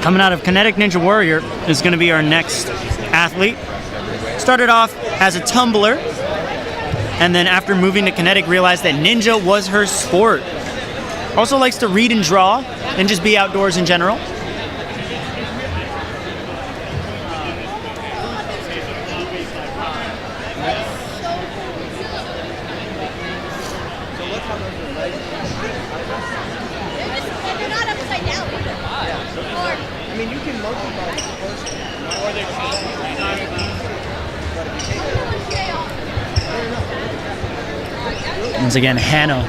Coming out of Kinetic Ninja Warrior is going to be our next athlete. Started off as a tumbler, and then after moving to Kinetic realized that ninja was her sport. Also likes to read and draw and just be outdoors in general. Once again, Hannah.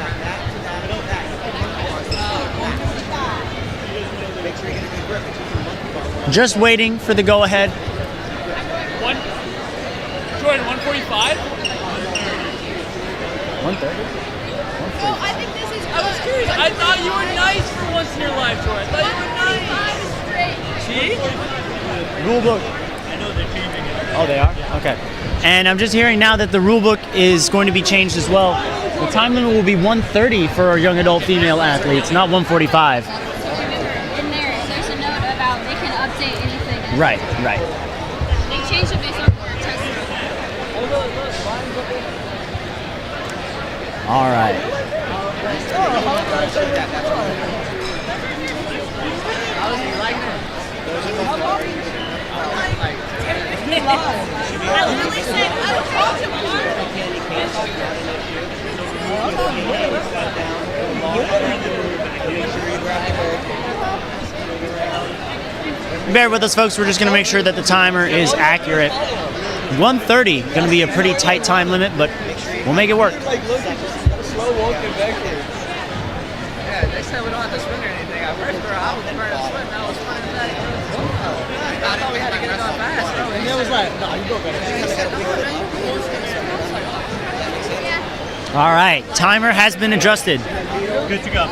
Just waiting for the go-ahead. Jordan, 145? 130. I think this is good. I was curious. I thought you were nice for once in your life, Jordan. I thought you were nice. See? Rule book. I know they're changing it. Oh, they are? Okay. And I'm just hearing now that the rule book is going to be changed as well. The time limit will be 1:30 for our young adult female athletes, not 1:45. In there, there's a note about they can update anything. Right. They changed it based on where testing. All right. I literally said, Bear with us, folks. We're just going to make sure that the timer is accurate. 1:30, going to be a pretty tight time limit, but we'll make it work. Slow walking back here. Yeah, next time we don't have to swing or anything. At first, I was trying to swing. I was flying back. I thought we had to get it on fast. And it was like, no, you go better. All right, timer has been adjusted. Good to go.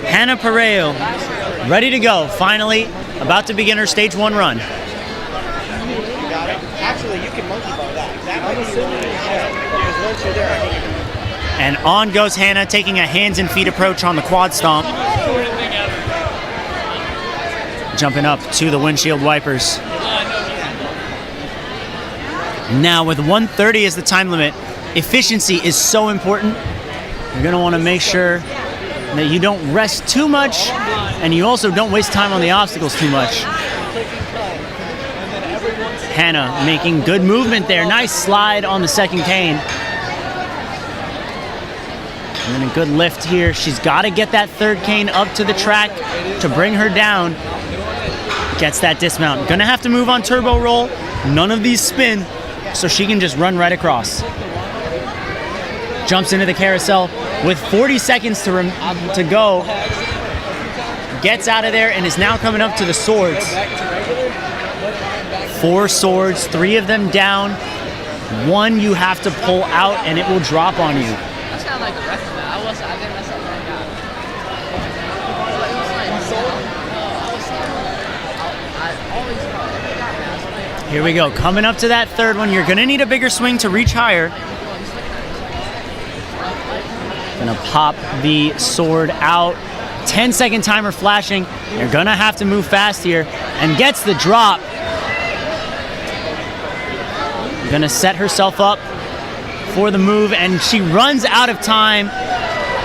Hannah Pareo, ready to go. Finally, about to begin her stage 1 run. Actually, you can monkey bar that. I'm assuming once you're there, I think you can. And on goes Hannah, taking a hands and feet approach on the quad stomp. Jumping up to the windshield wipers. Now with 1:30 as the time limit, efficiency is so important. You're gonna wanna make sure that you don't rest too much and you also don't waste time on the obstacles too much. Hannah making good movement there. Nice slide on the second cane. And then a good lift here. She's got to get that third cane up to the track to bring her down. Gets that dismount. Gonna have to move on turbo roll. None of these spin, so she can just run right across. Jumps into the carousel with 40 seconds to go. Gets out of there and is now coming up to the swords. 4 swords, 3 of them down. 1 you have to pull out and it will drop on you. That's kind of like the rest of it. I didn't mess up that guy. Here we go, coming up to that third one. You're gonna need a bigger swing to reach higher. Gonna pop the sword out. 10-second timer flashing. You're gonna have to move fast here. And gets the drop. Gonna set herself up for the move, and she runs out of time.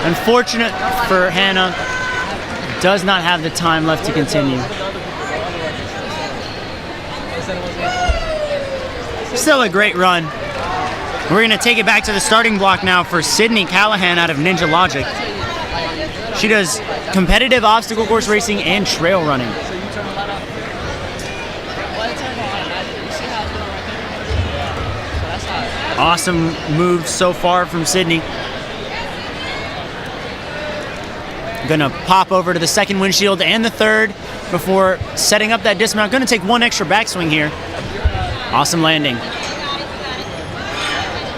Unfortunate for Hannah. Does not have the time left to continue. Still a great run. We're gonna take it back to the starting block now for Sydney Callahan out of Ninja Logic. She does competitive obstacle course racing and trail running. Awesome move so far from Sydney. Gonna pop over to the second windshield and the third before setting up that dismount. Gonna take 1 extra backswing here. Awesome landing.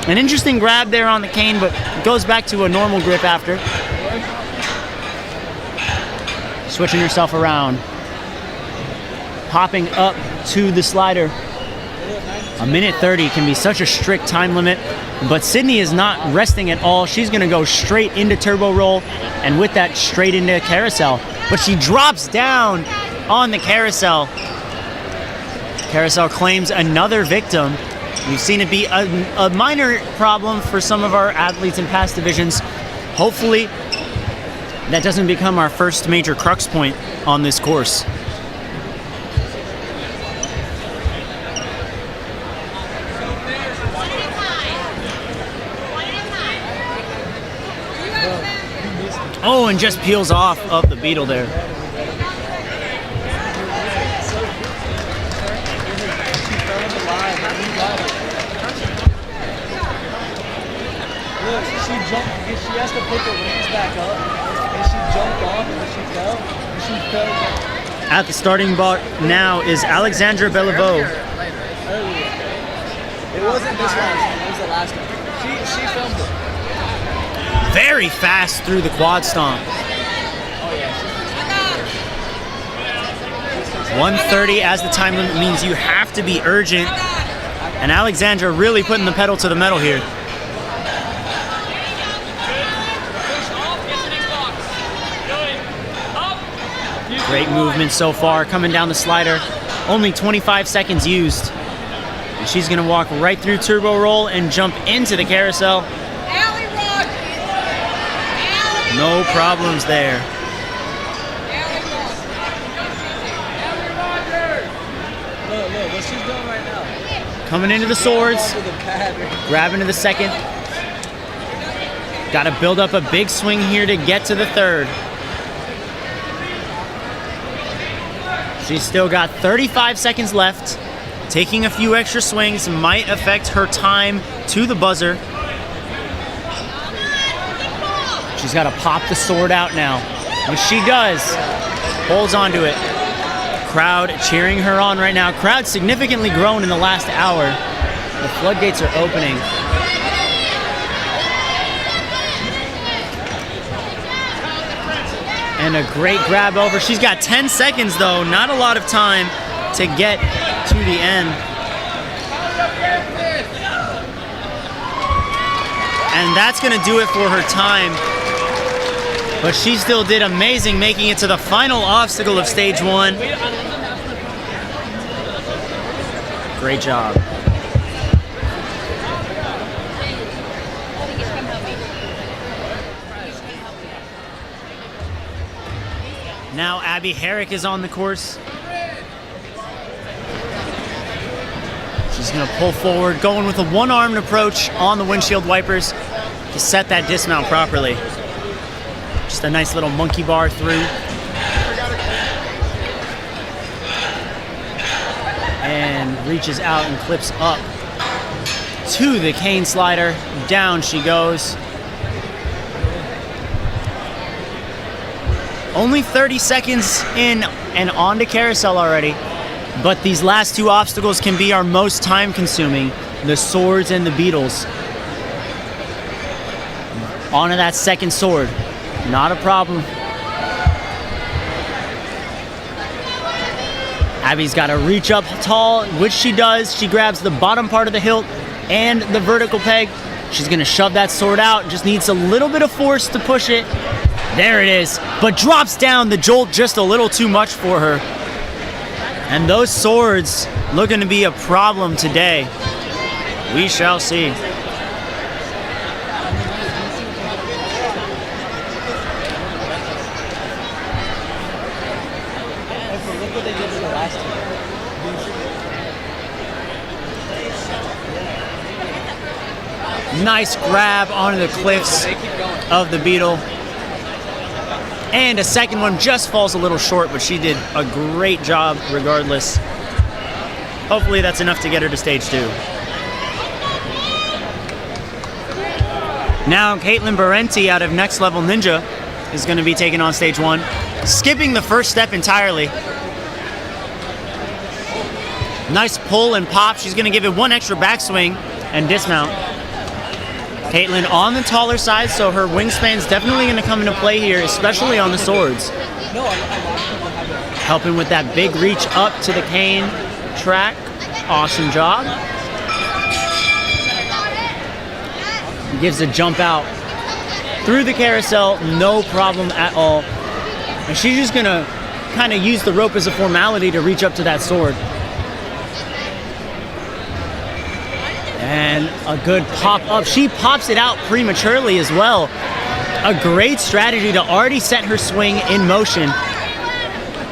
An interesting grab there on the cane, but goes back to a normal grip after. Switching herself around. Popping up to the slider. 1:30 can be such a strict time limit, but Sydney is not resting at all. She's gonna go straight into turbo roll, and with that straight into carousel. But she drops down on the carousel. Carousel claims another victim. We've seen it be a minor problem for some of our athletes in past divisions. Hopefully, that doesn't become our first major crux point on this course. Oh, and just peels off of the beetle there. Look, she jumped because she has to put the wings back up, and she jumped off and she fell, and she fell down. At the starting block now is Alexandra Beliveau. Earlier. It wasn't this last one, it was the last one. She filmed it. Very fast through the quad stomp. 1:30 as the time limit means you have to be urgent. And Alexandra really putting the pedal to the metal here. Great movement so far coming down the slider. Only 25 seconds used. And she's gonna walk right through turbo roll and jump into the carousel. No problems there. Look, what she's doing right now. Coming into the swords, grabbing to the second. Got to build up a big swing here to get to the third. She's still got 35 seconds left. Taking a few extra swings might affect her time to the buzzer. She's got to pop the sword out now, which she does. Holds on to it. Crowd cheering her on right now. Crowd significantly grown in the last hour. The floodgates are opening. And a great grab over. She's got 10 seconds though, not a lot of time to get to the end. And that's gonna do it for her time. But she still did amazing, making it to the final obstacle of stage one. Great job. Now Abby Herrick is on the course. She's gonna pull forward, going with a one-armed approach on the windshield wipers to set that dismount properly. Just a nice little monkey bar through. And reaches out and clips up to the cane slider. Down she goes. Only 30 seconds in and on to carousel already. But these last two obstacles can be our most time consuming. The swords and the beetles. Onto that second sword. Not a problem. Abby's got to reach up tall, which she does. She grabs the bottom part of the hilt and the vertical peg. She's gonna shove that sword out. Just needs a little bit of force to push it. There it is, but drops down the jolt just a little too much for her. And those swords looking to be a problem today. We shall see. Look what they did to the last time. Nice grab onto the cliffs of the beetle. And a second one just falls a little short, but she did a great job regardless. Hopefully that's enough to get her to stage 2. Now Caitlin Barenti out of Next Level Ninja is going to be taken on stage 1, skipping the first step entirely. Nice pull and pop. She's going to give it one extra backswing and dismount. Caitlin on the taller side, so her wingspan's definitely going to come into play here, especially on the swords. Helping with that big reach up to the cane track. Awesome job. Gives a jump out through the carousel, no problem at all. And she's just going to kind of use the rope as a formality to reach up to that sword. And a good pop up. She pops it out prematurely as well. A great strategy to already set her swing in motion.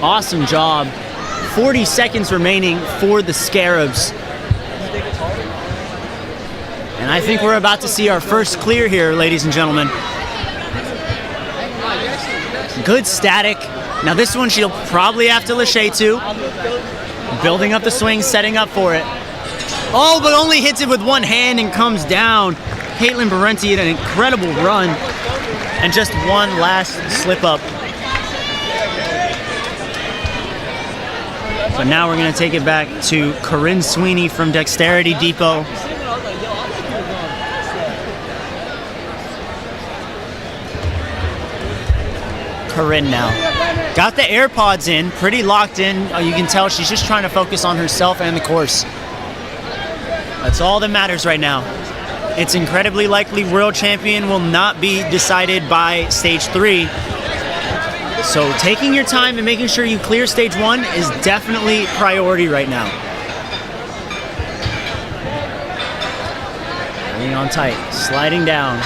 Awesome job. 40 seconds remaining for the Scarabs. And I think we're about to see our first clear here, ladies and gentlemen. Good static. Now this one she'll probably have to lâcher to. Building up the swing, setting up for it. Oh, but only hits it with one hand and comes down. Caitlin Berenti had an incredible run. And just one last slip up. So now we're gonna take it back to Corinne Sweeney from Dexterity Depot. Corinne now. Got the AirPods in, pretty locked in. You can tell she's just trying to focus on herself and the course. That's all that matters right now. It's incredibly likely world champion will not be decided by stage 3. So taking your time and making sure you clear stage 1 is definitely priority right now. Hanging on tight, sliding down.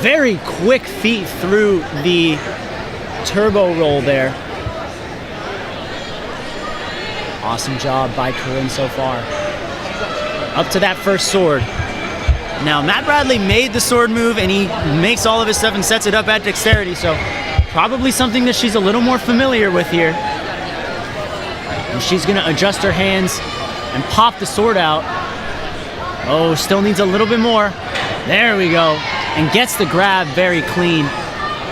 Very quick feet through the turbo roll there. Awesome job by Corinne so far. Up to that first sword. Now, Matt Bradley made the sword move, and he makes all of his stuff and sets it up at Dexterity, so probably something that she's a little more familiar with here. And she's going to adjust her hands and pop the sword out. Oh, still needs a little bit more. There we go. And gets the grab very clean.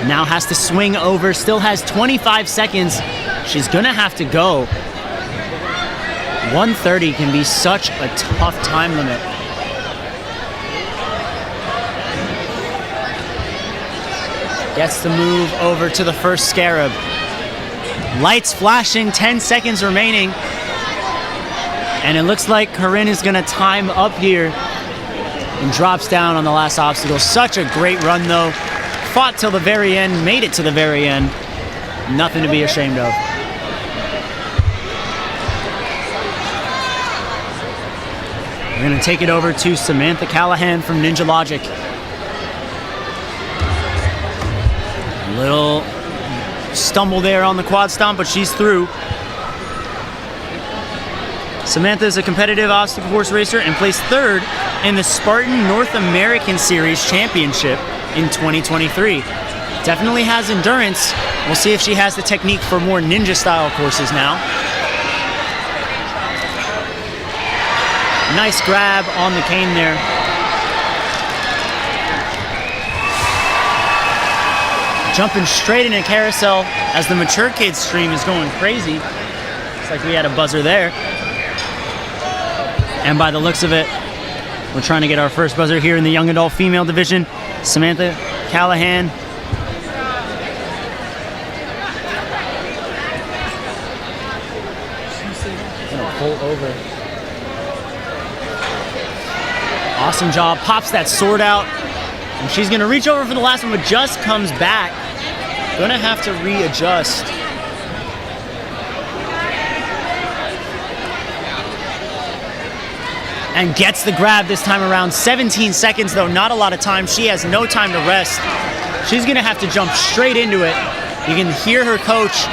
Now has to swing over, still has 25 seconds. She's going to have to go. 1:30 can be such a tough time limit. Gets the move over to the first Scarab. Lights flashing, 10 seconds remaining. And it looks like Corinne is gonna time up here and drops down on the last obstacle. Such a great run though. Fought till the very end, made it to the very end. Nothing to be ashamed of. We're gonna take it over to Samantha Callahan from Ninja Logic. Little stumble there on the quad stomp, but she's through. Samantha is a competitive obstacle course racer and placed 3rd in the Spartan North American Series Championship in 2023. Definitely has endurance. We'll see if she has the technique for more ninja style courses now. Nice grab on the cane there. Jumping straight in a carousel as the Mature Kids stream is going crazy. It's like we had a buzzer there. And by the looks of it, we're trying to get our first buzzer here in the young adult female division. Samantha Callahan. Gonna pull over. Awesome job, pops that sword out. And she's gonna reach over for the last one, but just comes back. Gonna have to readjust. And gets the grab this time around. 17 seconds though, not a lot of time. She has no time to rest. She's gonna have to jump straight into it. You can hear her coach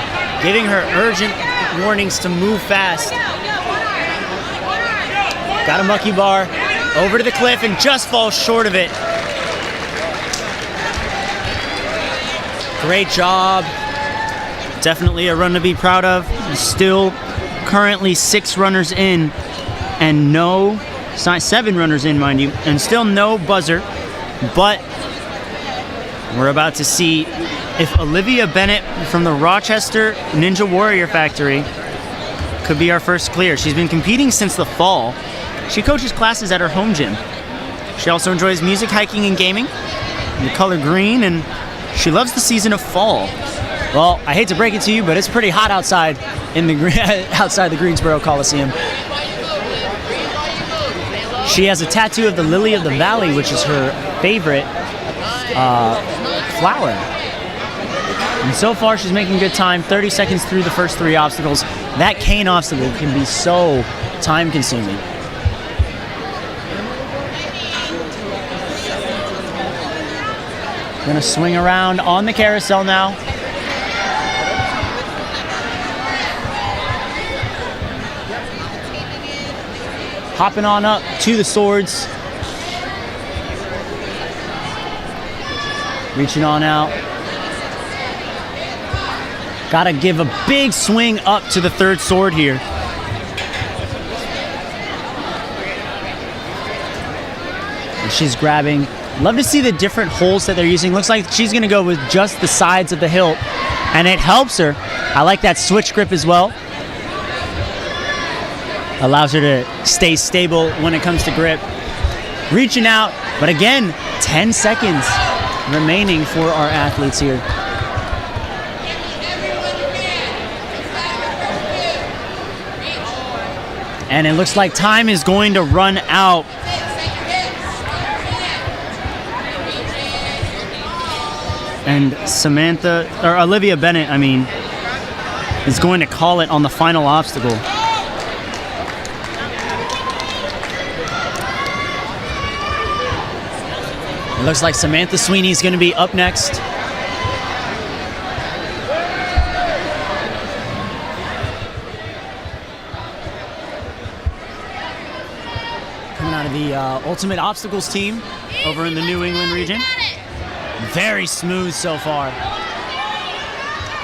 giving her urgent warnings to move fast. Got a mucky bar, over to the cliff and just falls short of it. Great job. Definitely a run to be proud of. Still currently 6 runners in and no, 7 runners in, mind you, and still no buzzer. But we're about to see if Olivia Bennett from the Rochester Ninja Warrior Factory could be our first clear. She's been competing since the fall. She coaches classes at her home gym. She also enjoys music, hiking, and gaming in the color green, and she loves the season of fall. Well, I hate to break it to you, but it's pretty hot outside in the outside the Greensboro Coliseum. She has a tattoo of the lily of the valley, which is her favorite flower. And so far, she's making good time. 30 seconds through the first 3 obstacles. That cane obstacle can be so time-consuming. Gonna swing around on the carousel now. Hopping on up to the swords. Reaching on out. Gotta give a big swing up to the 3rd sword here. And she's grabbing. Love to see the different holes that they're using. Looks like she's gonna go with just the sides of the hilt, and it helps her. I like that switch grip as well. Allows her to stay stable when it comes to grip. Reaching out, but again, 10 seconds remaining for our athletes here. And it looks like time is going to run out. And Olivia Bennett, is going to call it on the final obstacle. It looks like Samantha Sweeney is going to be up next. Coming out of the Ultimate Obstacles team over in the New England region. Very smooth so far.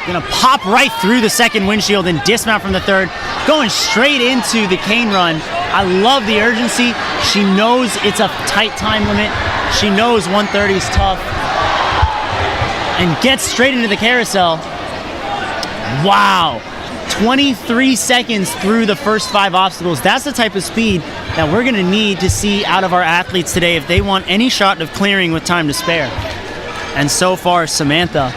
Gonna pop right through the 2nd windshield and dismount from the 3rd. Going straight into the cane run. I love the urgency. She knows it's a tight time limit. She knows 130 is tough. And gets straight into the carousel. Wow. 23 seconds through the first 5 obstacles. That's the type of speed that we're gonna need to see out of our athletes today if they want any shot of clearing with time to spare. And so far, Samantha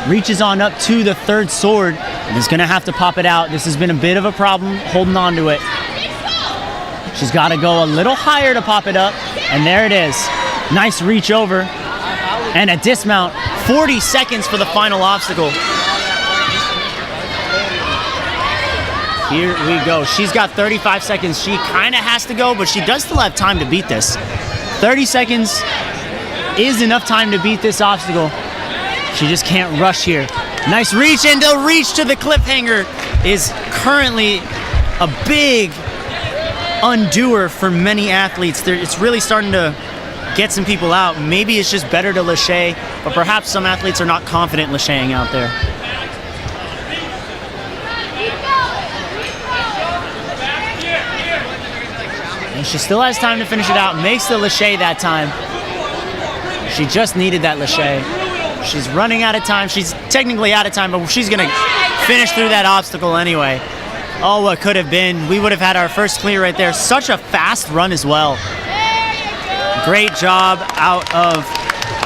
reaches on up to the 3rd sword and is gonna have to pop it out. This has been a bit of a problem holding on to it. She's gotta go a little higher to pop it up, and there it is. Nice reach over and a dismount. 40 seconds for the final obstacle. Here we go. She's got 35 seconds. She kinda has to go, but she does still have time to beat this. 30 seconds is enough time to beat this obstacle. She just can't rush here. Nice reach, and the reach to the cliffhanger is currently a big undoer for many athletes. It's really starting to get some people out. Maybe it's just better to lâcher, but perhaps some athletes are not confident lâchering out there. And she still has time to finish it out. Makes the lâcher that time. She just needed that lâcher. She's running out of time. She's technically out of time, but she's gonna finish through that obstacle anyway. Oh, what could have been. We would have had our first clear right there. Such a fast run as well. Great job out of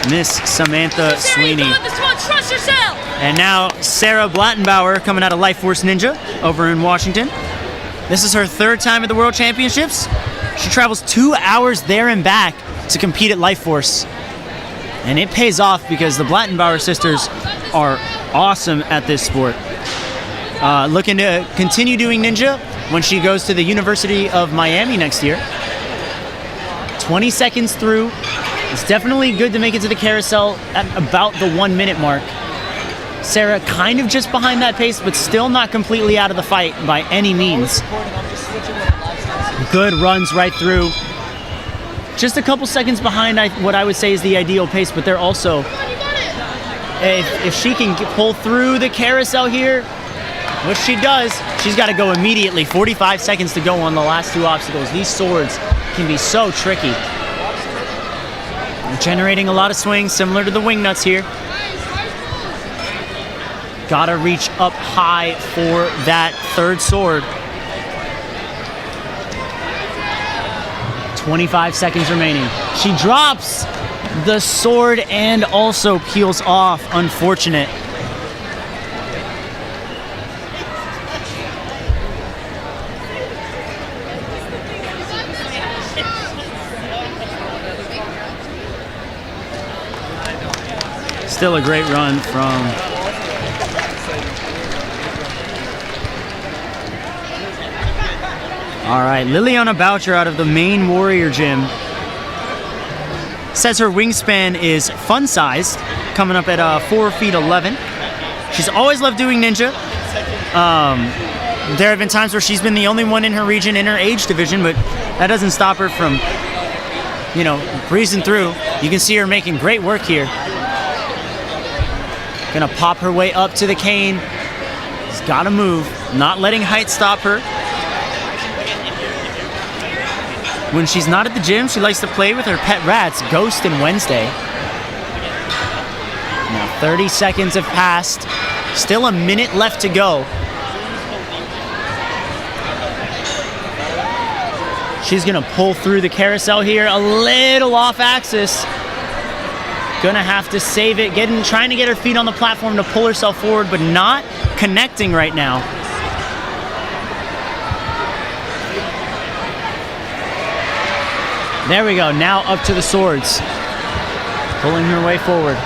Miss Samantha Sweeney. Trust yourself. And now Sarah Blattenbauer coming out of Life Force Ninja over in Washington. This is her 3rd time at the World Championships. She travels 2 hours there and back to compete at Life Force. And it pays off because the Blattenbauer sisters are awesome at this sport. Looking to continue doing ninja when she goes to the University of Miami next year. 20 seconds through. It's definitely good to make it to the carousel at about the 1 minute mark. Sarah kind of just behind that pace, but still not completely out of the fight by any means. Good runs right through. Just a couple seconds behind what I would say is the ideal pace, but they're also, if she can pull through the carousel here, which she does, she's got to go immediately. 45 seconds to go on the last 2 obstacles. These swords can be so tricky. Generating a lot of swings, similar to the wing nuts here. Gotta reach up high for that 3rd sword. 25 seconds remaining. She drops the sword and also peels off. Unfortunate. Still a great run from All right, Liliana Boucher out of the main Warrior Gym says her wingspan is fun-sized, coming up at 4 feet 11. She's always loved doing ninja. There have been times where she's been the only one in her region in her age division, but that doesn't stop her from, breezing through. You can see her making great work here. Gonna pop her way up to the cane. She's gotta move, not letting height stop her. When she's not at the gym, she likes to play with her pet rats, Ghost and Wednesday. Now 30 seconds have passed. Still a minute left to go. She's gonna pull through the carousel here, a little off axis. Gonna have to save it, trying to get her feet on the platform to pull herself forward, but not connecting right now. There we go, now up to the swords. Pulling her way forward.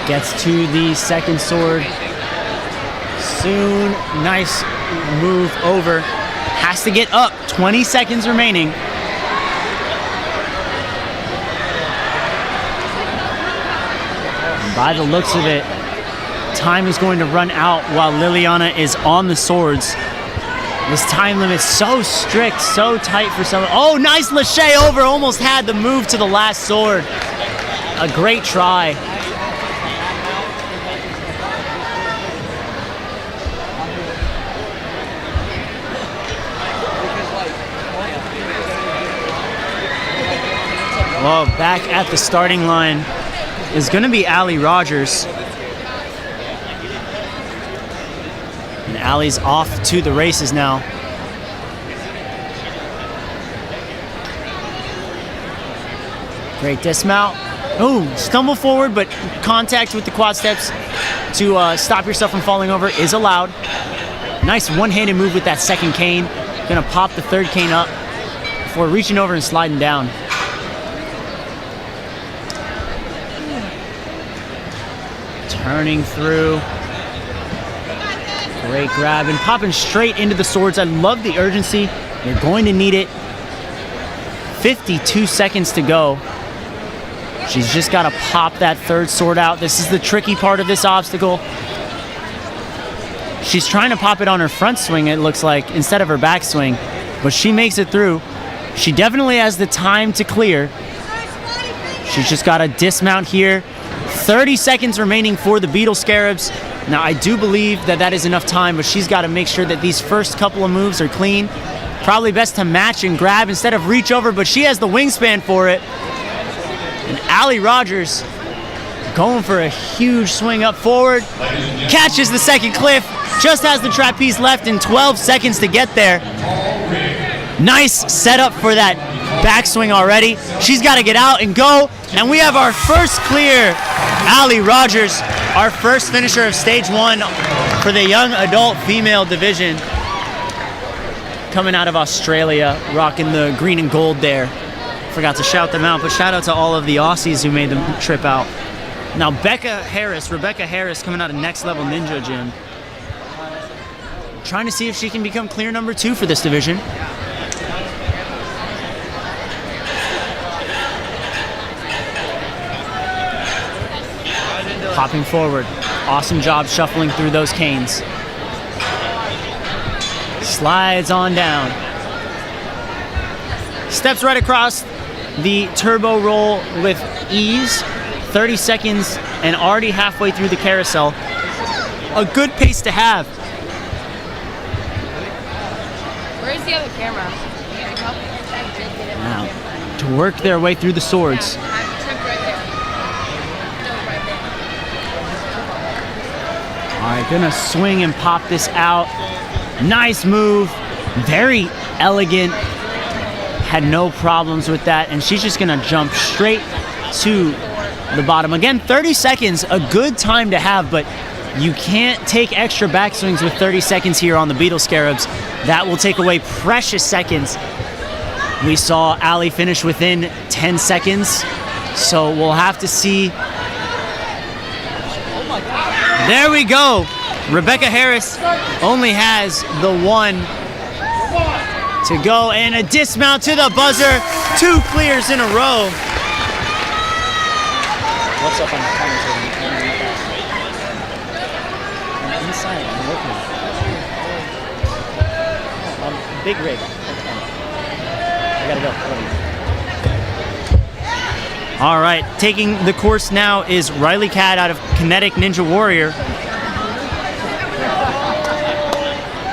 Gets to the second sword. Soon, nice move over. Has to get up, 20 seconds remaining. And by the looks of it, time is going to run out while Liliana is on the swords. This time limit's so strict, so tight for someone. Oh, nice lache over, almost had the move to the last sword. A great try. Well, back at the starting line is going to be Ali Rogers. And Ali's off to the races now. Great dismount. Oh, stumble forward, but contact with the quad steps to stop yourself from falling over is allowed. Nice one-handed move with that second cane. Gonna pop the third cane up before reaching over and sliding down. Turning through. Great grab and popping straight into the swords. I love the urgency. You're going to need it. 52 seconds to go. She's just got to pop that third sword out. This is the tricky part of this obstacle. She's trying to pop it on her front swing, it looks like, instead of her back swing. But she makes it through. She definitely has the time to clear. She's just got to dismount here. 30 seconds remaining for the Beetle Scarabs. Now, I do believe that is enough time, but she's got to make sure that these first couple of moves are clean. Probably best to match and grab instead of reach over, but she has the wingspan for it. And Ali Rogers going for a huge swing up forward. Catches the second cliff. Just has the trapeze left and 12 seconds to get there. Nice setup for that backswing already. She's got to get out and go. And we have our first clear. Ali Rogers, our first finisher of stage 1 for the young adult female division. Coming out of Australia, rocking the green and gold there. Forgot to shout them out, but shout out to all of the Aussies who made the trip out. Now Rebecca Harris coming out of Next Level Ninja Gym. Trying to see if she can become clear number 2 for this division. Popping forward. Awesome job shuffling through those canes. Slides on down. Steps right across the turbo roll with ease. 30 seconds and already halfway through the carousel. A good pace to have. Where's the other camera? Now, to work their way through the swords. All right, gonna swing and pop this out. Nice move, very elegant. Had no problems with that, and she's just gonna jump straight to the bottom. Again, 30 seconds, a good time to have, but you can't take extra backswings with 30 seconds here on the Beetle Scarabs. That will take away precious seconds. We saw Ali finish within 10 seconds, so we'll have to see. There we go. Rebecca Harris only has the one to go, and a dismount to the buzzer. 2 clears in a row. What's up on the commentary? I'm inside. I'm looking. Big rig. I gotta go. All right, taking the course now is Riley Cadd out of Kinetic Ninja Warrior.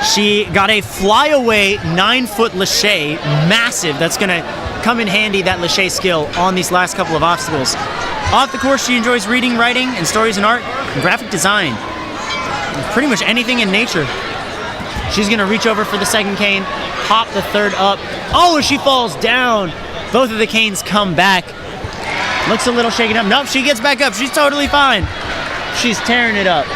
She got a flyaway 9-foot lache, massive. That's gonna come in handy, that lache skill, on these last couple of obstacles. Off the course, she enjoys reading, writing, and stories and art, and graphic design. Pretty much anything in nature. She's gonna reach over for the second cane, pop the third up. Oh, she falls down. Both of the canes come back. Looks a little shaken up. Nope, she gets back up. She's totally fine. She's tearing it up.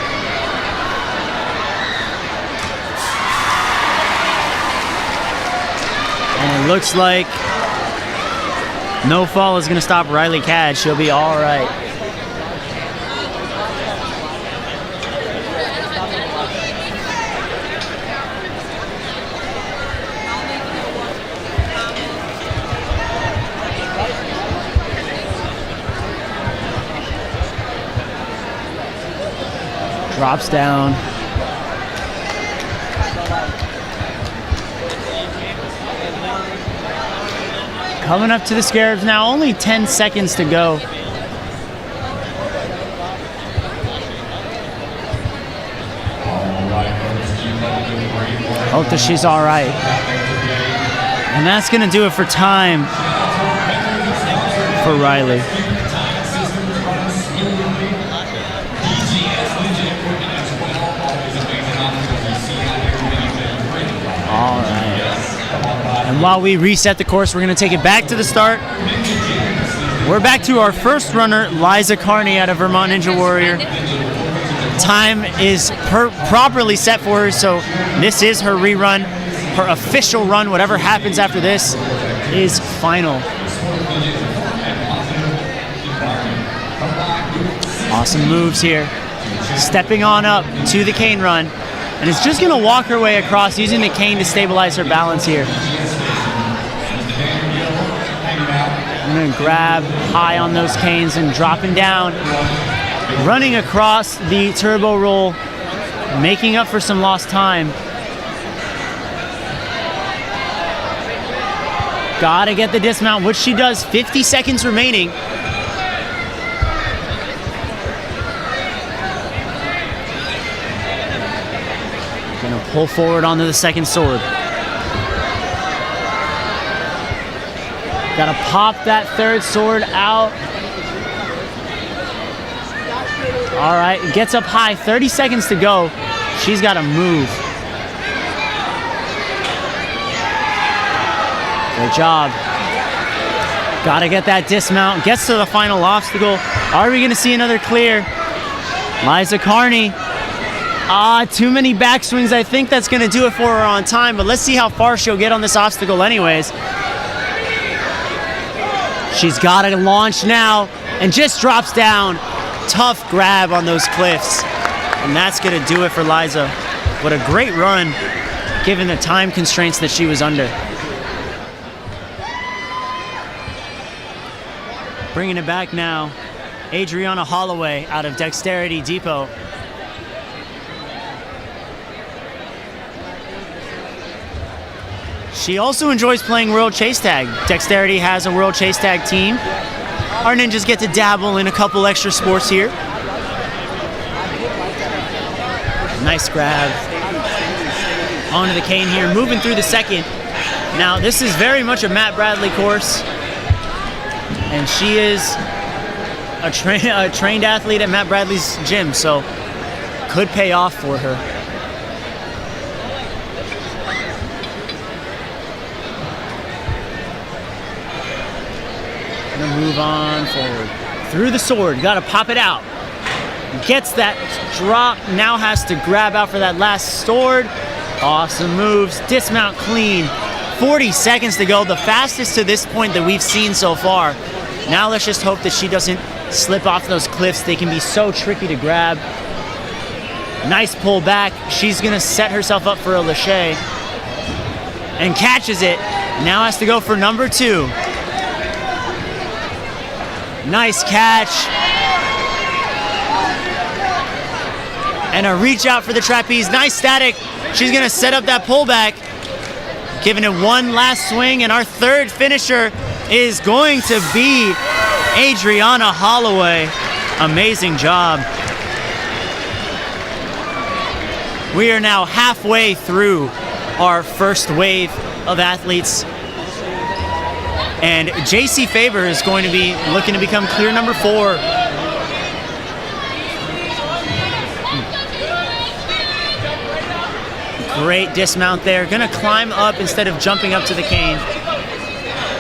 And it looks like no fall is gonna stop Riley Cadd. She'll be all right. Drops down. Coming up to the scarabs now, only 10 seconds to go. Hope that she's all right. And that's gonna do it for time for Riley. All right. And while we reset the course, we're going to take it back to the start. We're back to our first runner, Liza Carney out of Vermont Ninja Warrior. Time is properly set for her, so this is her rerun. Her official run, whatever happens after this, is final. Awesome moves here. Stepping on up to the cane run. And is just gonna walk her way across using the cane to stabilize her balance here. I'm gonna grab high on those canes and dropping down. Running across the turbo roll, making up for some lost time. Gotta get the dismount, which she does, 50 seconds remaining. Gonna pull forward onto the second sword. Gotta pop that third sword out. All right, gets up high, 30 seconds to go. She's gotta move. Good job. Gotta get that dismount, gets to the final obstacle. Are we gonna see another clear? Liza Carney. Too many backswings. I think that's gonna do it for her on time, but let's see how far she'll get on this obstacle anyways. She's gotta launch now and just drops down. Tough grab on those cliffs. And that's gonna do it for Liza. What a great run, given the time constraints that she was under. Bringing it back now, Adriana Holloway out of Dexterity Depot. She also enjoys playing World Chase Tag. Dexterity has a World Chase Tag team. Our ninjas get to dabble in a couple extra sports here. Nice grab. Onto the cane here, moving through the second. Now, this is very much a Matt Bradley course. And she is a trained athlete at Matt Bradley's gym, so could pay off for her. Gonna move on forward. Through the sword, gotta pop it out. Gets that drop, now has to grab out for that last sword. Awesome moves, dismount clean. 40 seconds to go, the fastest to this point that we've seen so far. Now let's just hope that she doesn't slip off those cliffs. They can be so tricky to grab. Nice pull back. She's gonna set herself up for a lâché. And catches it. Now has to go for number 2. Nice catch. And a reach out for the trapeze. Nice static. She's gonna set up that pullback. Giving it one last swing, and our third finisher is going to be Adriana Holloway. Amazing job. We are now halfway through our first wave of athletes. And JC Faber is going to be looking to become clear number 4. Great dismount there. Gonna climb up instead of jumping up to the cane.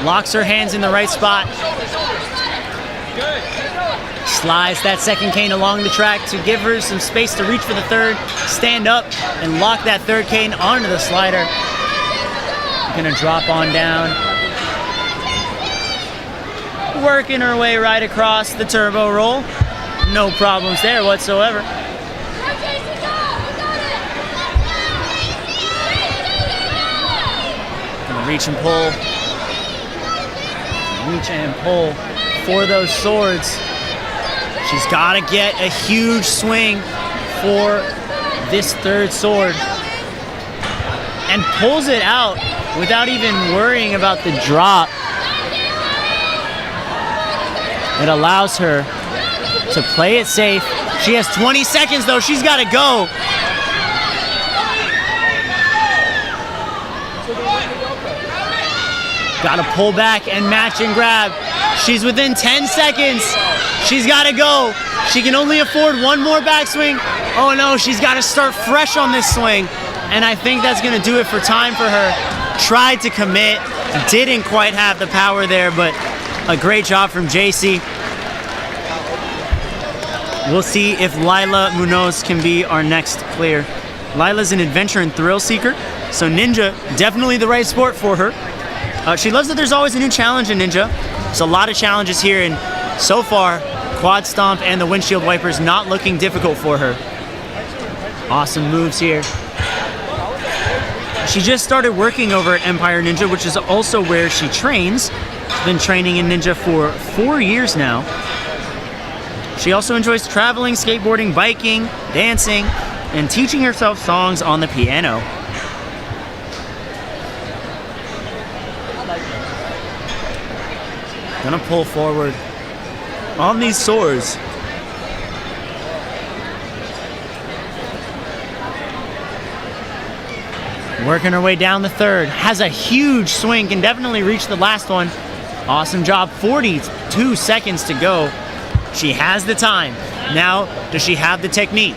Locks her hands in the right spot. Slides that second cane along the track to give her some space to reach for the third. Stand up and lock that third cane onto the slider. Gonna drop on down. Working her way right across the turbo roll. No problems there whatsoever. Reach and pull. Reach and pull for those swords. She's got to get a huge swing for this third sword. And pulls it out without even worrying about the drop. It allows her to play it safe. She has 20 seconds though. She's got to go. Got to pull back and match and grab. She's within 10 seconds. She's got to go. She can only afford one more backswing. Oh no, she's got to start fresh on this swing. And I think that's going to do it for time for her. Tried to commit, didn't quite have the power there, but a great job from JC. We'll see if Lila Munoz can be our next clear. Lila's an adventure and thrill seeker, so Ninja, definitely the right sport for her. She loves that there's always a new challenge in Ninja. There's a lot of challenges here, and so far, Quad Stomp and the Windshield Wipers not looking difficult for her. Awesome moves here. She just started working over at Empire Ninja, which is also where she trains. She's been training in Ninja for 4 years now. She also enjoys traveling, skateboarding, biking, dancing, and teaching herself songs on the piano. Gonna pull forward on these swords. Working her way down the third. Has a huge swing, can definitely reach the last one. Awesome job, 42 seconds to go. She has the time. Now, does she have the technique?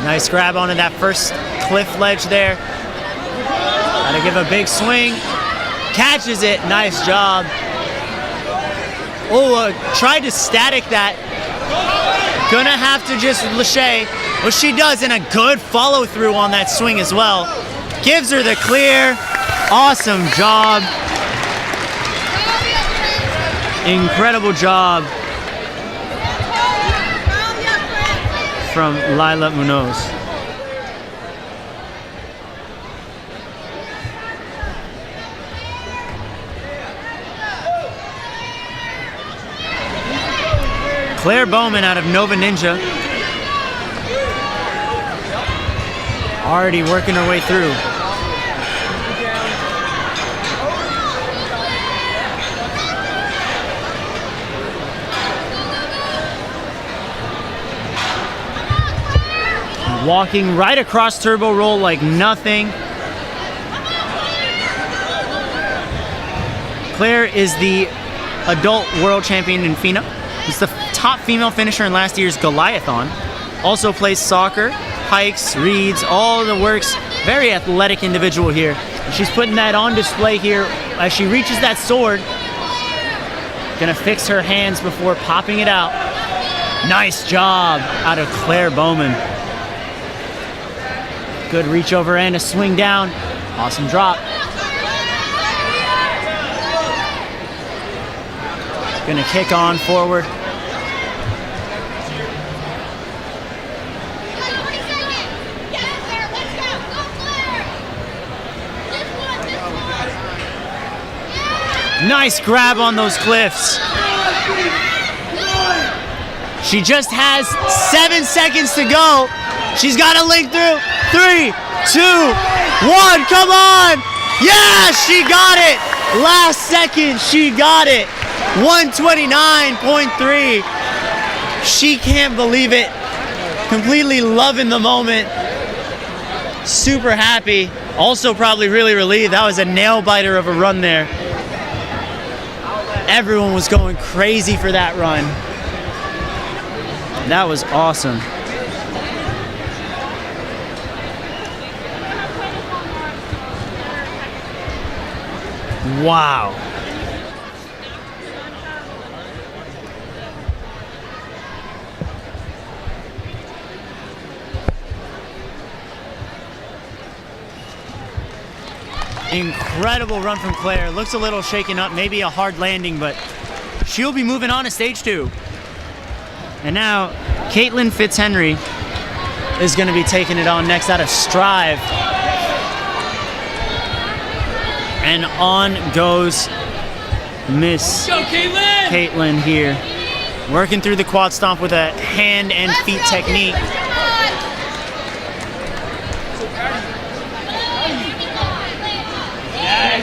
Nice grab onto that first cliff ledge there. Gotta give a big swing. Catches it, nice job. Oh, tried to static that. Gonna have to just lâché, which she does, and a good follow through on that swing as well. Gives her the clear. Awesome job. Incredible job from Lila Munoz. Claire Bowman out of Nova Ninja. Already working her way through. Walking right across turbo roll like nothing. Claire is the adult world champion in FINA. She's the top female finisher in last year's Goliathon. Also plays soccer, hikes, reads, all the works. Very athletic individual here. She's putting that on display here as she reaches that sword. Gonna fix her hands before popping it out. Nice job out of Claire Bowman. Good reach over and a swing down. Awesome drop. Gonna kick on forward. Nice grab on those cliffs. She just has 7 seconds to go. She's got to link through. 3, 2, 1. Come on. Yeah, she got it. Last second, she got it. 129.3. She can't believe it. Completely loving the moment. Super happy. Also probably really relieved. That was a nail biter of a run there. Everyone was going crazy for that run. That was awesome. Wow. Incredible run from Claire. Looks a little shaken up, maybe a hard landing, but she'll be moving on to stage 2. And now, Caitlin Fitzhenry is going to be taking it on next out of Strive. And on goes Miss Caitlin here. Working through the quad stomp with a hand and feet technique.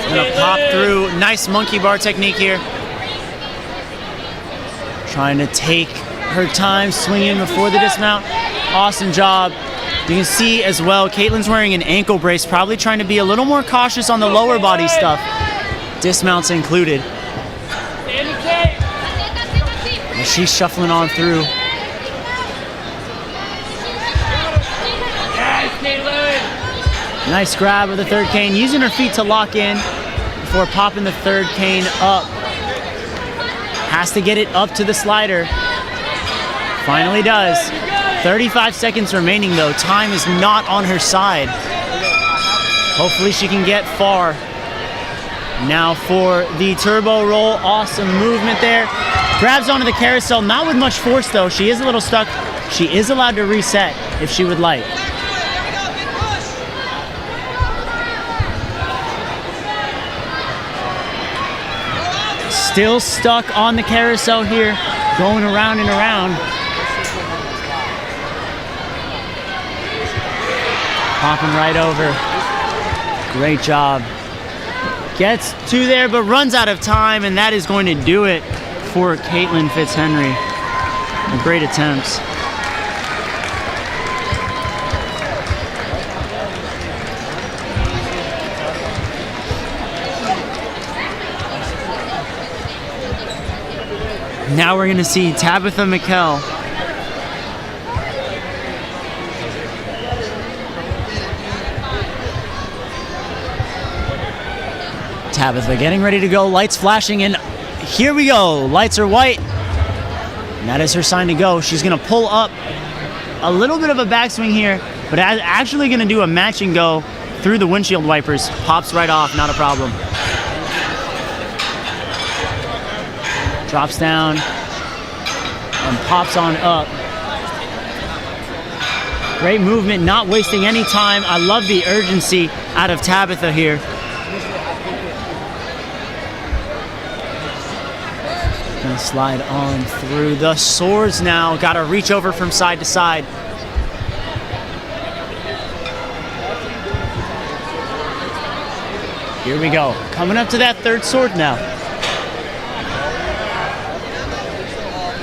Gonna pop through. Nice monkey bar technique here. Trying to take her time, swinging before the dismount. Awesome job. You can see as well, Caitlin's wearing an ankle brace, probably trying to be a little more cautious on the lower body stuff. Dismounts included. And she's shuffling on through. Nice grab of the third cane, using her feet to lock in before popping the third cane up. Has to get it up to the slider. Finally does. 35 seconds remaining though. Time is not on her side. Hopefully she can get far. Now for the turbo roll. Awesome movement there. Grabs onto the carousel, not with much force though. She is a little stuck. She is allowed to reset if she would like. Still stuck on the carousel here, going around and around. Popping right over. Great job. Gets to there, but runs out of time, and that is going to do it for Caitlin Fitzhenry. Great attempts. Now we're going to see Tabitha McKell. Tabitha getting ready to go, lights flashing, and here we go. Lights are white, and that is her sign to go. She's going to pull up a little bit of a backswing here, but actually going to do a match and go through the windshield wipers. Pops right off, not a problem. Drops down and pops on up. Great movement, not wasting any time. I love the urgency out of Tabitha here. Gonna slide on through the swords now. Gotta reach over from side to side. Here we go. Coming up to that third sword now.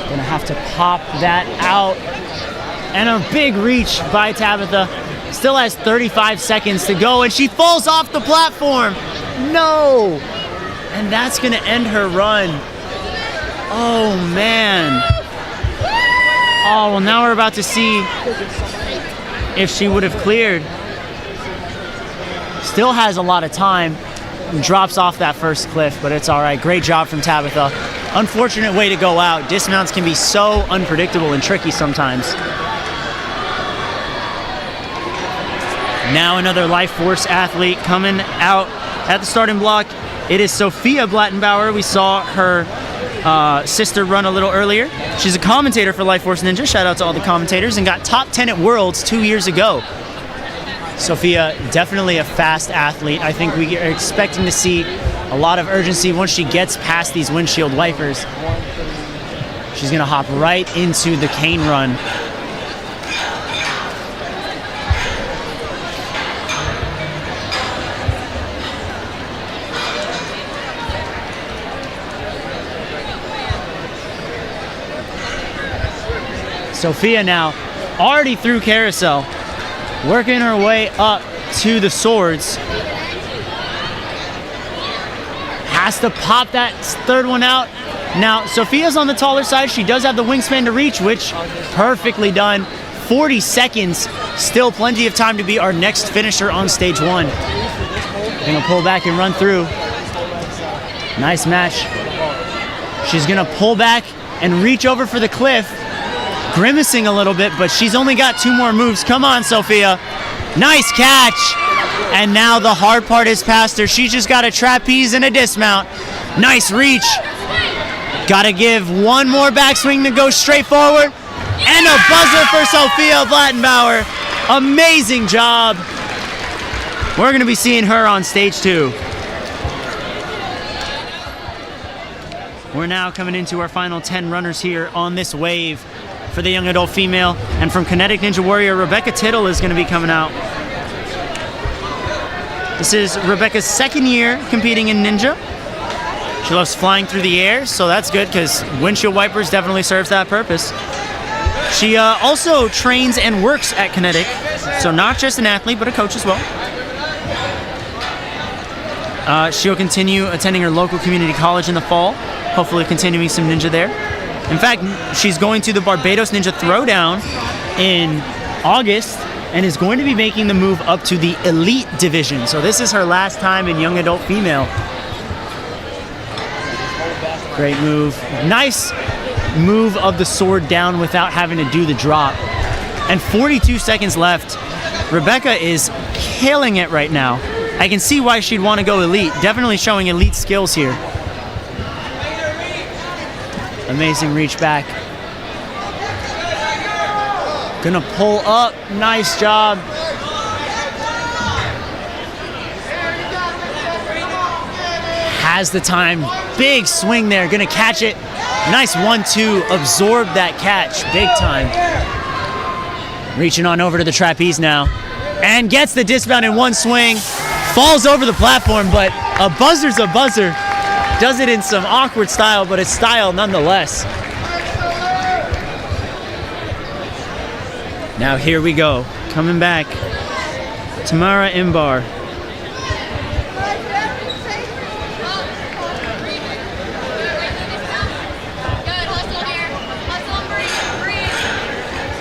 Gonna have to pop that out. And a big reach by Tabitha. Still has 35 seconds to go, and she falls off the platform. No! And that's gonna end her run. Oh, man. Oh, well, now we're about to see if she would have cleared. Still has a lot of time. Drops off that first cliff, but it's all right. Great job from Tabitha. Unfortunate way to go out. Dismounts can be so unpredictable and tricky sometimes. Now another Life Force athlete coming out at the starting block. It is Sophia Blattenbauer. We saw her sister run a little earlier. She's a commentator for Life Force Ninja. Shout out to all the commentators, and got top 10 at Worlds 2 years ago. Sophia, definitely a fast athlete. I think we are expecting to see a lot of urgency once she gets past these windshield wipers. She's gonna hop right into the cane run. Sophia now already through carousel, working her way up to the swords. Has to pop that third one out. Now, Sophia's on the taller side. She does have the wingspan to reach, which perfectly done. 40 seconds, still plenty of time to be our next finisher on stage 1. Gonna pull back and run through. Nice match. She's gonna pull back and reach over for the cliff. Grimacing a little bit, but she's only got 2 more moves. Come on, Sophia. Nice catch. And now the hard part is past her. She's just got a trapeze and a dismount. Nice reach. Gotta give one more backswing to go straight forward. And a buzzer for Sophia Plattenbauer. Amazing job. We're gonna be seeing her on stage 2. We're now coming into our final 10 runners here on this wave for the young adult female. And from Kinetic Ninja Warrior, Rebecca Tittle is gonna be coming out. This is Rebecca's 2nd year competing in Ninja. She loves flying through the air, so that's good because windshield wipers definitely serves that purpose. She also trains and works at Kinetic, so not just an athlete, but a coach as well. She'll continue attending her local community college in the fall, hopefully continuing some Ninja there. In fact, she's going to the Barbados Ninja Throwdown in August, and is going to be making the move up to the elite division. So this is her last time in young adult female. Great move. Nice move of the sword down without having to do the drop. And 42 seconds left. Rebecca is killing it right now. I can see why she'd want to go elite. Definitely showing elite skills here. Amazing reach back. Gonna pull up, nice job. Has the time, big swing there, gonna catch it. Nice 1-2, absorb that catch, big time. Reaching on over to the trapeze now. And gets the dismount in one swing. Falls over the platform, but a buzzer's a buzzer. Does it in some awkward style, but it's style nonetheless. Now here we go, coming back, Tamara Imbar.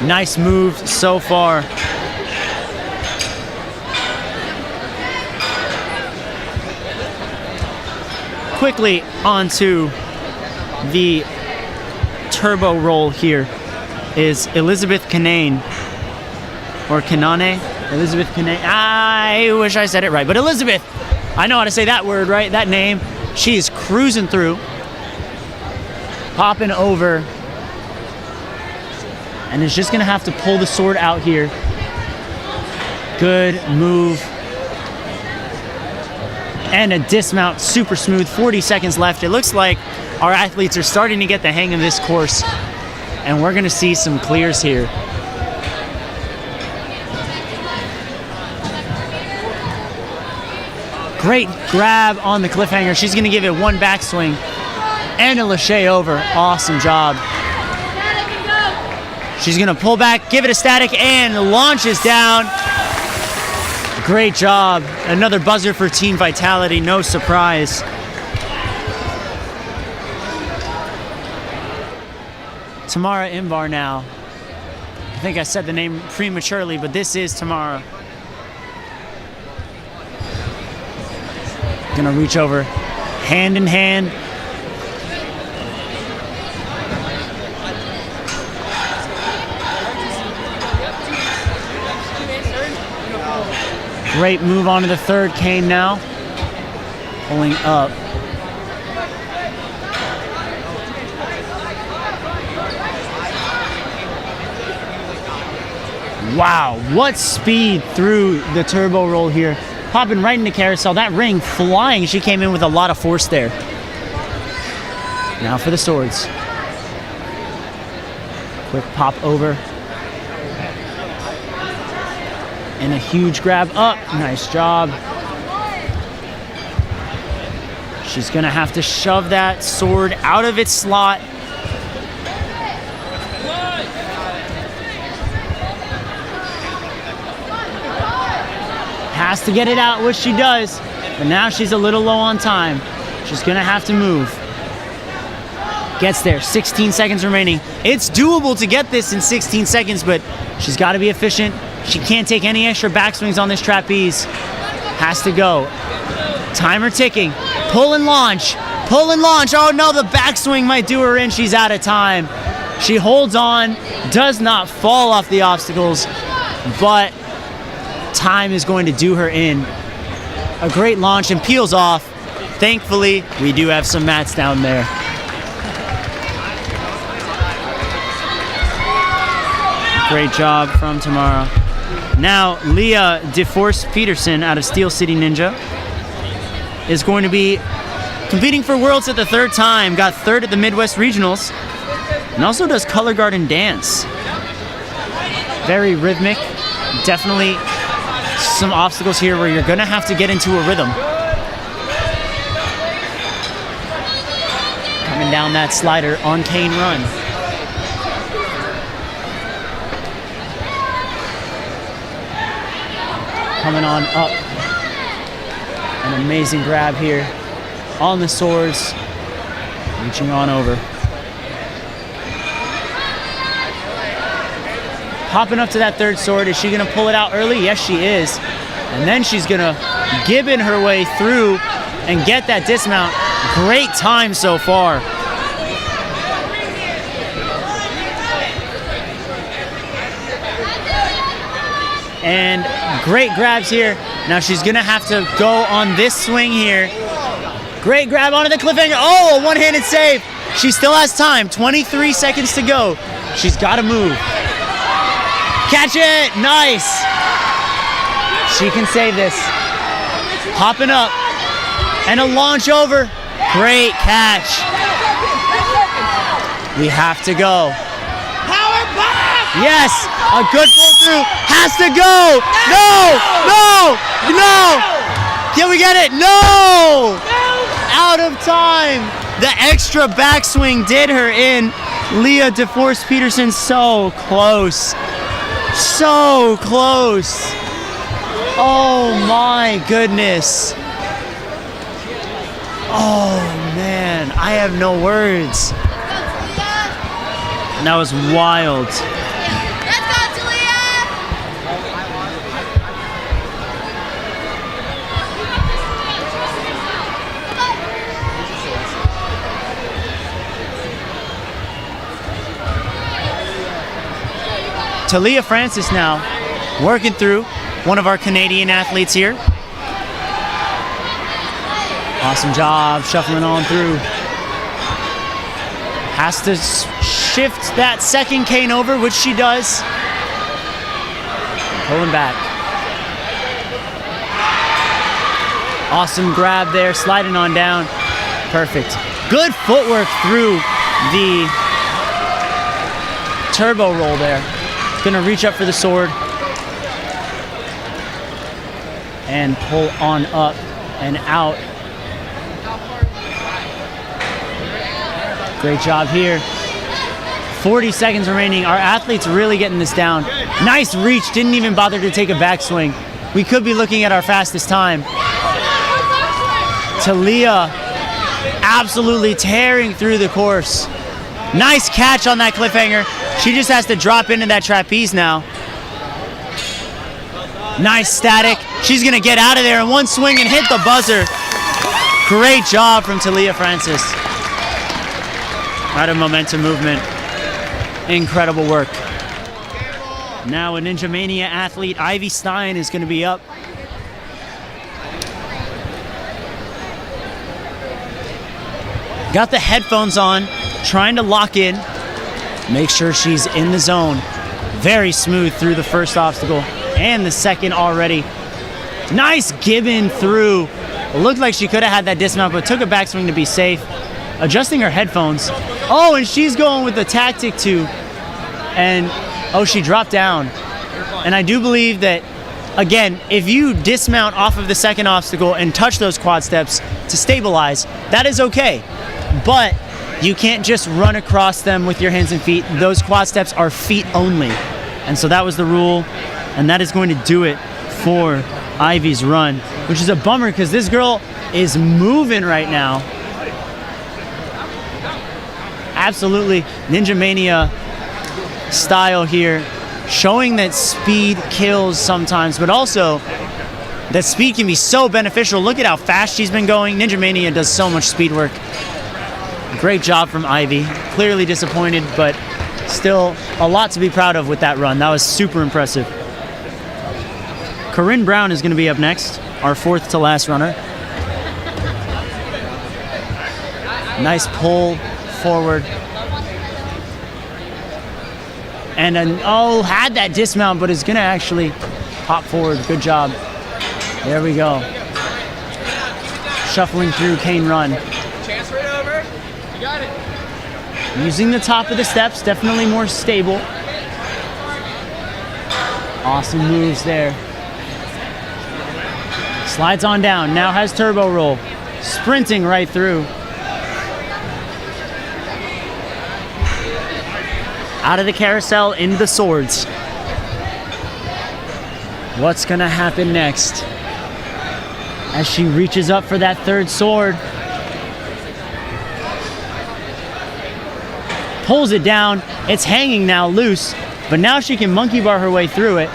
Nice move so far. Quickly onto the turbo roll here is Elizabeth Kanane. Or Kanane, Elizabeth Kanane. I wish I said it right, but Elizabeth, I know how to say that word, right? That name. She's cruising through, popping over, and is just gonna have to pull the sword out here. Good move. And a dismount, super smooth, 40 seconds left. It looks like our athletes are starting to get the hang of this course, and we're gonna see some clears here. Great grab on the cliffhanger. She's gonna give it one backswing and a lache over. Awesome job. She's gonna pull back, give it a static, and launches down. Great job. Another buzzer for Team Vitality, no surprise. Tamara Imbar now. I think I said the name prematurely, but this is Tamara. Gonna reach over, hand in hand. Great move onto the third cane now. Pulling up. Wow, what speed through the turbo roll here. Popping right into carousel. That ring flying. She came in with a lot of force there. Now for the swords. Quick pop over. And a huge grab up. Nice job. She's gonna have to shove that sword out of its slot. Has to get it out, which she does. But now she's a little low on time. She's gonna have to move. Gets there, 16 seconds remaining. It's doable to get this in 16 seconds, but she's gotta be efficient. She can't take any extra backswings on this trapeze. Has to go. Timer ticking. Pull and launch. Pull and launch. Oh no, the backswing might do her in. She's out of time. She holds on, does not fall off the obstacles, but time is going to do her in. A great launch and peels off. Thankfully, we do have some mats down there. Great job from Tamara. Now, Leah DeForce Peterson out of Steel City Ninja is going to be competing for Worlds at the third time. Got third at the Midwest Regionals and also does color guard and dance. Very rhythmic. Definitely some obstacles here where you're gonna have to get into a rhythm. Coming down that slider on Cane Run. Coming on up. An amazing grab here on the swords. Reaching on over. Popping up to that third sword. Is she gonna pull it out early? Yes, she is. And then she's gonna gibbon her way through and get that dismount. Great time so far. And great grabs here. Now she's gonna have to go on this swing here. Great grab onto the cliffhanger. Oh, a one-handed save. She still has time, 23 seconds to go. She's gotta move. Catch it, nice. She can save this. Hopping up and a launch over. Great catch. We have to go. Power back! Yes, a good pull through. Has to go. No, no, no. Can we get it? No. Out of time. The extra backswing did her in. Leah DeForce Peterson so close. So close. Oh my goodness. Oh man, I have no words. That was wild. Let's go, Talia! Talia Francis now working through one of our Canadian athletes here. Awesome job shuffling on through. Has to shift that second cane over, which she does. Pulling back. Awesome grab there, sliding on down. Perfect. Good footwork through the turbo roll there. Gonna reach up for the sword and pull on up and out. Great job here. 40 seconds remaining. Our athlete's really getting this down. Nice reach, didn't even bother to take a backswing. We could be looking at our fastest time. Talia absolutely tearing through the course. Nice catch on that cliffhanger. She just has to drop into that trapeze now. Nice static. She's gonna get out of there in one swing and hit the buzzer. Great job from Talia Francis. Out of momentum movement. Incredible work. Now a Ninja Mania athlete, Ivy Stein, is gonna be up. Got the headphones on, trying to lock in. Make sure she's in the zone. Very smooth through the first obstacle and the second already. Nice gibbon through. It looked like she could have had that dismount, but took a backswing to be safe. Adjusting her headphones. Oh, and she's going with the tactic too. And, oh, she dropped down. And I do believe that, again, if you dismount off of the second obstacle and touch those quad steps to stabilize, that is okay. But you can't just run across them with your hands and feet. Those quad steps are feet only. And so that was the rule, and that is going to do it for Ivy's run, which is a bummer because this girl is moving right now. Absolutely Ninja Mania style here, showing that speed kills sometimes, but also that speed can be so beneficial. Look at how fast she's been going. Ninja Mania does so much speed work. Great job from Ivy. Clearly disappointed, but still a lot to be proud of with that run. That was super impressive. Corinne Brown is going to be up next, our fourth to last runner. Nice pull forward. And had that dismount, but is going to actually pop forward. Good job. There we go. Shuffling through cane run. Chance right over. You got it. Using the top of the steps, definitely more stable. Awesome moves there. Slides on down, now has turbo roll. Sprinting right through. Out of the carousel, into the swords. What's gonna happen next? As she reaches up for that third sword. Pulls it down, it's hanging now loose, but now she can monkey bar her way through it.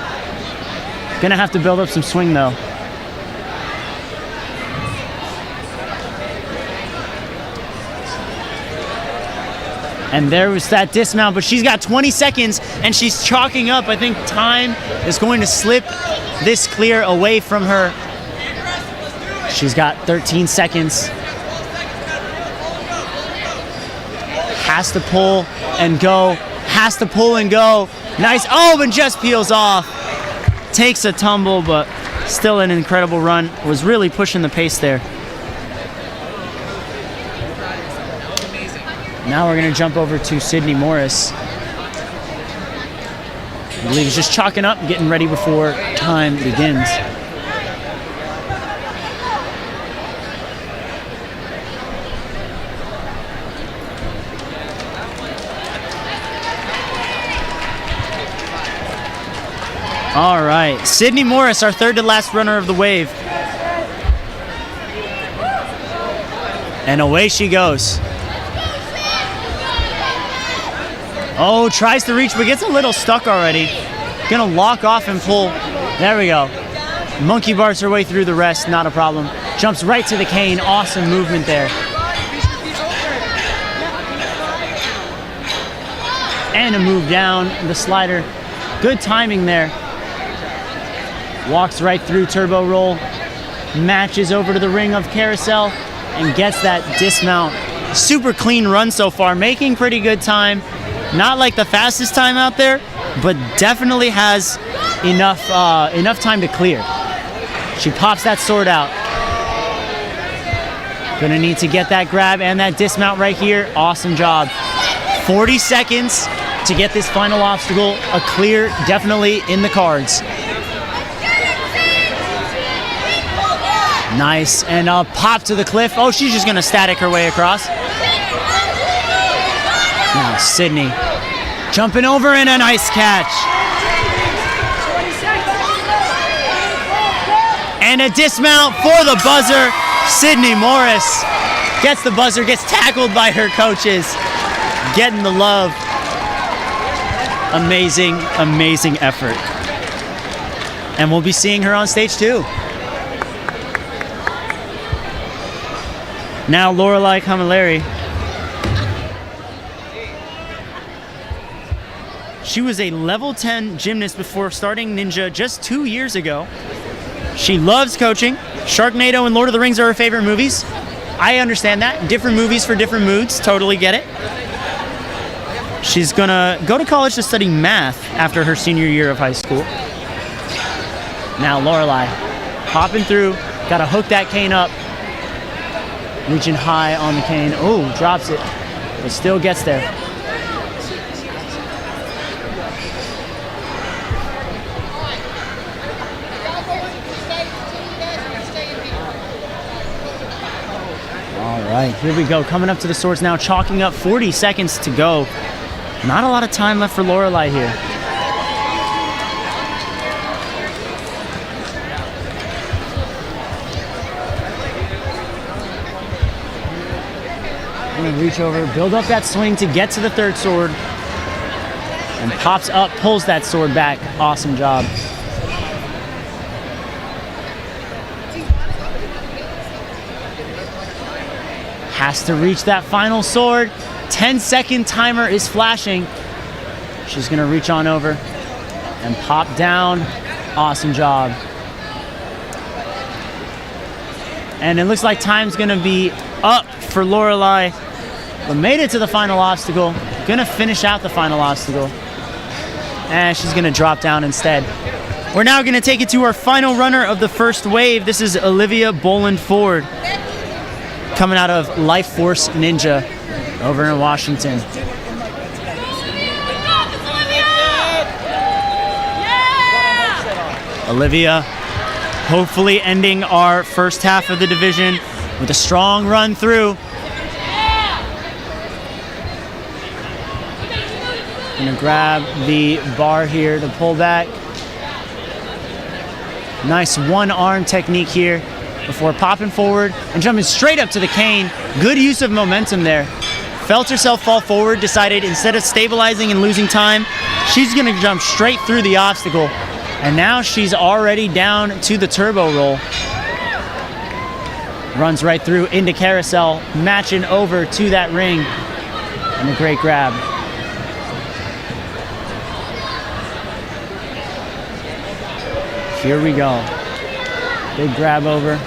Gonna have to build up some swing though. And there was that dismount, but she's got 20 seconds and she's chalking up. I think time is going to slip this clear away from her. She's got 13 seconds. Has to pull and go. Has to pull and go. Nice. Oh, but just peels off. Takes a tumble, but still an incredible run. Was really pushing the pace there. Now we're going to jump over to Sydney Morris. I believe he's just chalking up, getting ready before time begins. All right, Sydney Morris, our third to last runner of the wave. And away she goes. Oh, tries to reach, but gets a little stuck already. Gonna lock off and pull. There we go. Monkey bars her way through the rest, not a problem. Jumps right to the cane, awesome movement there. And a move down, the slider. Good timing there. Walks right through turbo roll. Matches over to the ring of carousel and gets that dismount. Super clean run so far, making pretty good time. Not like the fastest time out there, but definitely has enough time to clear. She pops that sword out. Gonna need to get that grab and that dismount right here. Awesome job. 40 seconds to get this final obstacle. A clear, definitely in the cards. Nice, and a pop to the cliff. Oh, she's just gonna static her way across. Now Sydney jumping over and a nice catch. And a dismount for the buzzer. Sydney Morris gets the buzzer, gets tackled by her coaches. Getting the love. Amazing, amazing effort. And we'll be seeing her on stage too. Now Lorelei Camilleri. She was a level 10 gymnast before starting Ninja just 2 years ago. She loves coaching. Sharknado and Lord of the Rings are her favorite movies. I understand that. Different movies for different moods. Totally get it. She's gonna go to college to study math after her senior year of high school. Now Lorelai, hopping through, gotta hook that cane up. Reaching high on the cane. Oh, drops it, but still gets there. All right, here we go. Coming up to the swords now, chalking up 40 seconds to go. Not a lot of time left for Lorelai here. Gonna reach over, build up that swing to get to the third sword, and pops up, pulls that sword back. Awesome job. Has to reach that final sword. 10-second timer is flashing. She's gonna reach on over and pop down. Awesome job. And it looks like time's gonna be up for Lorelai, but made it to the final obstacle. Gonna finish out the final obstacle. And she's gonna drop down instead. We're now gonna take it to our final runner of the first wave. This is Olivia Boland Ford, coming out of Life Force Ninja over in Washington. Olivia hopefully ending our first half of the division with a strong run through. Gonna grab the bar here to pull back. Nice one-arm technique here before popping forward and jumping straight up to the cane. Good use of momentum there. Felt herself fall forward, decided instead of stabilizing and losing time, she's gonna jump straight through the obstacle. And now she's already down to the turbo roll. Runs right through into carousel, matching over to that ring. And a great grab. Here we go. Big grab over.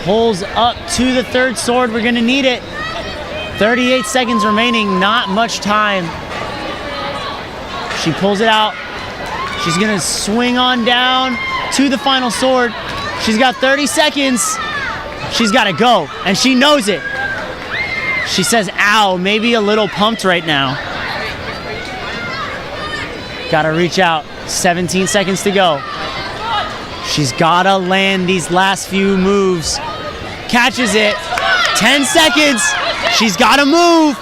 Pulls up to the third sword. We're gonna need it. 38 seconds remaining, not much time. She pulls it out. She's gonna swing on down to the final sword. She's got 30 seconds. She's gotta go, and she knows it. She says, ow, maybe a little pumped right now. Gotta reach out, 17 seconds to go. She's gotta land these last few moves. Catches it, 10 seconds. She's gotta move.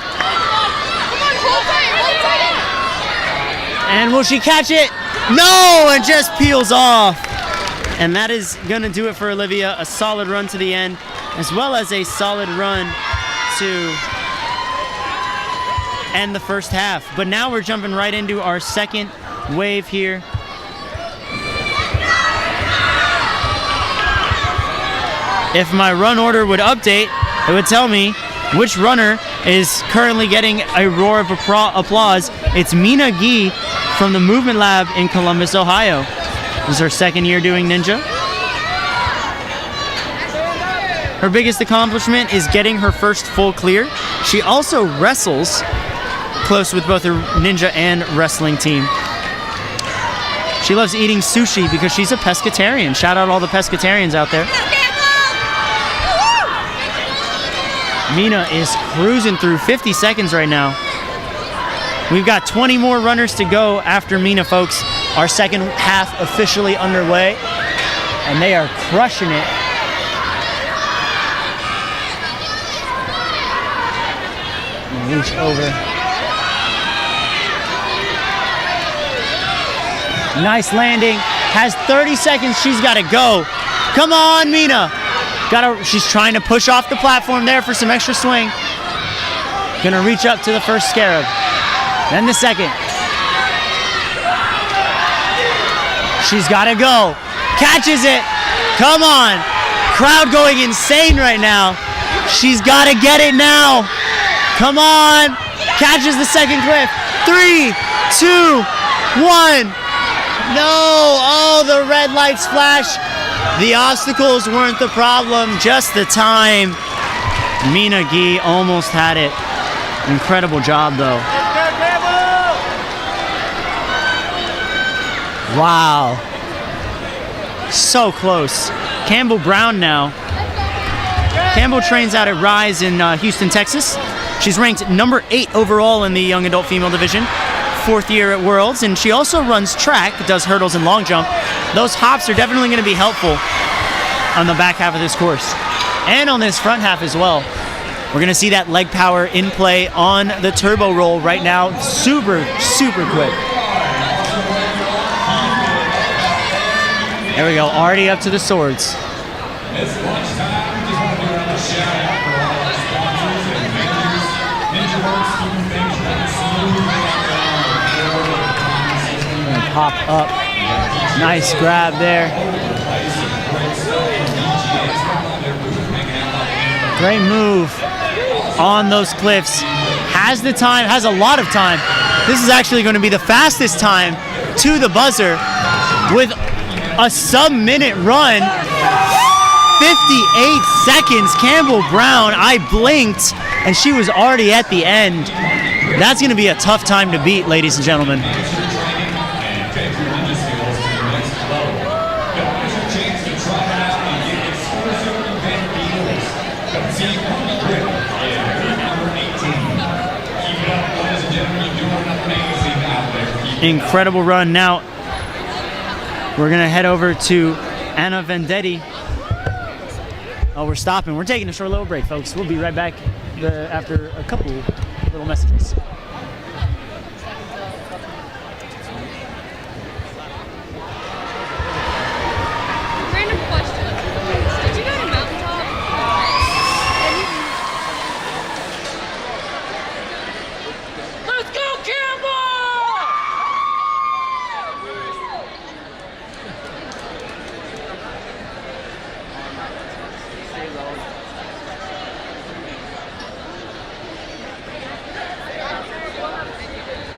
And will she catch it? No, and just peels off. And that is gonna do it for Olivia. A solid run to the end, as well as a solid run to end the first half. But now we're jumping right into our second wave here. If my run order would update, it would tell me which runner is currently getting a roar of applause. It's Mina Gee from the Movement Lab in Columbus, Ohio. This is her second year doing Ninja. Her biggest accomplishment is getting her first full clear. She also wrestles close with both her Ninja and wrestling team. She loves eating sushi because she's a pescatarian. Shout out all the pescatarians out there. Mina is cruising through 50 seconds right now. We've got 20 more runners to go after Mina, folks. Our second half officially underway, and they are crushing it. Reach over. Nice landing. Has 30 seconds. She's got to go. Come on, Mina. She's trying to push off the platform there for some extra swing. Gonna reach up to the first scarab. Then the second. She's gotta go. Catches it. Come on. Crowd going insane right now. She's gotta get it now. Come on. Catches the second cliff. 3, 2, 1. No. Oh, the red lights flash. The obstacles weren't the problem, just the time. Mina Gee almost had it. Incredible job though. Wow. So close. Campbell Brown now. Campbell trains out at Rise in Houston, Texas. She's ranked number 8 overall in the young adult female division. 4th year at Worlds, and she also runs track, does hurdles and long jump. Those hops are definitely going to be helpful on the back half of this course and on this front half as well. We're going to see that leg power in play on the turbo roll right now. Super, super quick. There we go, already up to the swords. Pop up. Nice grab there. Great move on those cliffs. Has the time, has a lot of time. This is actually going to be the fastest time to the buzzer with a sub-minute run. 58 seconds. Campbell Brown, I blinked and she was already at the end. That's going to be a tough time to beat, ladies and gentlemen. Incredible run. Now we're gonna head over to Anna Vendetti. Oh, we're stopping. We're taking a short little break, folks. We'll be right back after a couple little messages.